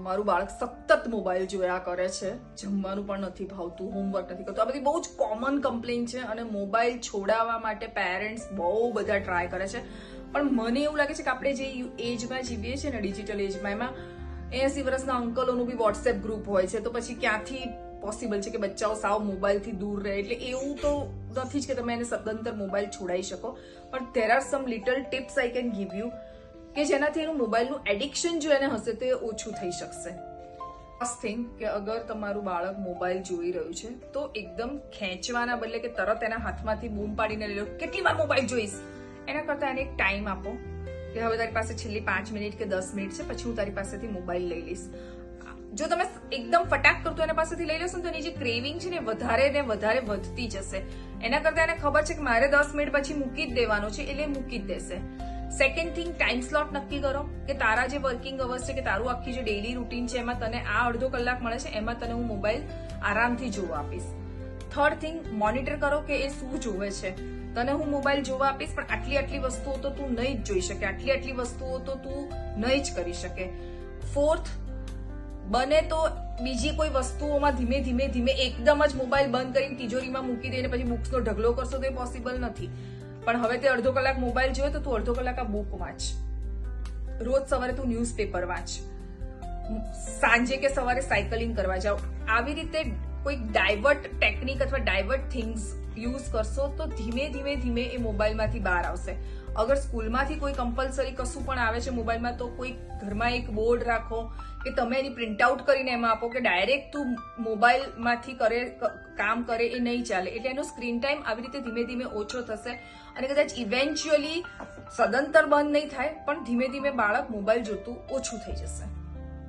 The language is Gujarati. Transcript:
મારું બાળક સતત મોબાઈલ જોયા કરે છે, જમવાનું પણ નથી ભાવતું, હોમવર્ક નથી કરતું. આ બધી બહુ જ કોમન કમ્પ્લેન છે અને મોબાઈલ છોડાવવા માટે પેરેન્ટ્સ બહુ બધા ટ્રાય કરે છે. પણ મને એવું લાગે છે કે આપણે જે એજમાં જીવીએ છીએ ને, ડિજિટલ એજમાં, એમાં 80 વર્ષના અંકલોનું બી વોટ્સએપ ગ્રુપ હોય છે, તો પછી ક્યાંથી પોસિબલ છે કે બચ્ચાઓ સાવ મોબાઈલથી દૂર રહે? એટલે એવું તો નથી જ કે તમે એને સદંતર મોબાઈલ છોડાઈ શકો, પણ there are some little tips I can give you કે જેનાથી એનું મોબાઈલનું એડિક્શન જો એને હશે તો એ ઓછું થઈ શકશે. ફર્સ્ટ થિંગ કે અગર તમારું બાળક મોબાઈલ જોઈ રહ્યું છે તો એકદમ ખેંચવાના બદલે કે તરત એના હાથમાંથી બૂમ પાડીને લઈ લો, કેટલી વાર મોબાઈલ જોઈશ, એના કરતા એને એક ટાઈમ આપો કે હવે તારી પાસે છેલ્લી 5 મિનિટ કે 10 મિનિટ છે, પછી હું તારી પાસેથી મોબાઈલ લઈ લઈશ. જો તમે એકદમ ફટાક કરતો એના પાસેથી લઈ લેશો ને તો એની જે ક્રેવિંગ છે ને વધારે વધતી જશે. એના કરતા એને ખબર છે કે મારે 10 મિનિટ પછી મૂકી જ દેવાનો છે, એટલે મૂકી જ દેશે. સેકન્ડ થિંગ, ટાઈમ સ્લોટ નક્કી કરો કે તારા જે વર્કિંગ અવર્સ છે કે તારું આખી જે ડેઇલી રૂટીન છે એમાં તને આ અડધો કલાક મળે છે, એમાં તને હું મોબાઈલ આરામથી જોવા આપીશ. થર્ડ થિંગ, મોનિટર કરો કે એ શું જોવે છે. તને હું મોબાઈલ જોવા આપીશ પણ આટલી વસ્તુઓ તો તું નહીં જ જોઈ શકે, આટલી વસ્તુઓ તો તું નહીં જ કરી શકે. ફોર્થ, બને તો બીજી કોઈ વસ્તુઓમાં ધીમે એકદમ જ મોબાઈલ બંધ કરીને તિજોરીમાં મૂકી દઈને પછી બુક્સનો ઢગલો કરશો તો એ પોસિબલ નથી. પણ હવે તે અડધો કલાક મોબાઈલ જોયો તો તું અડધો કલાક આ બુક વાંચ, રોજ સવારે તું ન્યૂઝપેપર વાંચ, સાંજે કે સવારે સાયકલિંગ કરવા જાઓ. આવી રીતે કોઈ ડાયવર્ટ ટેકનિક અથવા ડાયવર્ટ થિંગ્સ યુઝ કરશો તો ધીમે એ મોબાઈલમાંથી બહાર આવશે. અગર સ્કૂલમાંથી કોઈ કમ્પલસરી કશું પણ આવે છે મોબાઈલમાં તો કોઈ ઘરમાં એક બોર્ડ રાખો કે તમે એની પ્રિન્ટ આઉટ કરીને એમાં આપો કે ડાયરેક્ટ તું મોબાઈલમાંથી કામ કરે, એ નહીં ચાલે. એટલે એનો સ્ક્રીન ટાઈમ આવી રીતે ધીમે ઓછો થશે અને કદાચ ઇવેન્ચ્યુઅલી સદંતર બંધ નહીં થાય પણ ધીમે બાળક મોબાઈલ જોતું ઓછું થઈ જશે.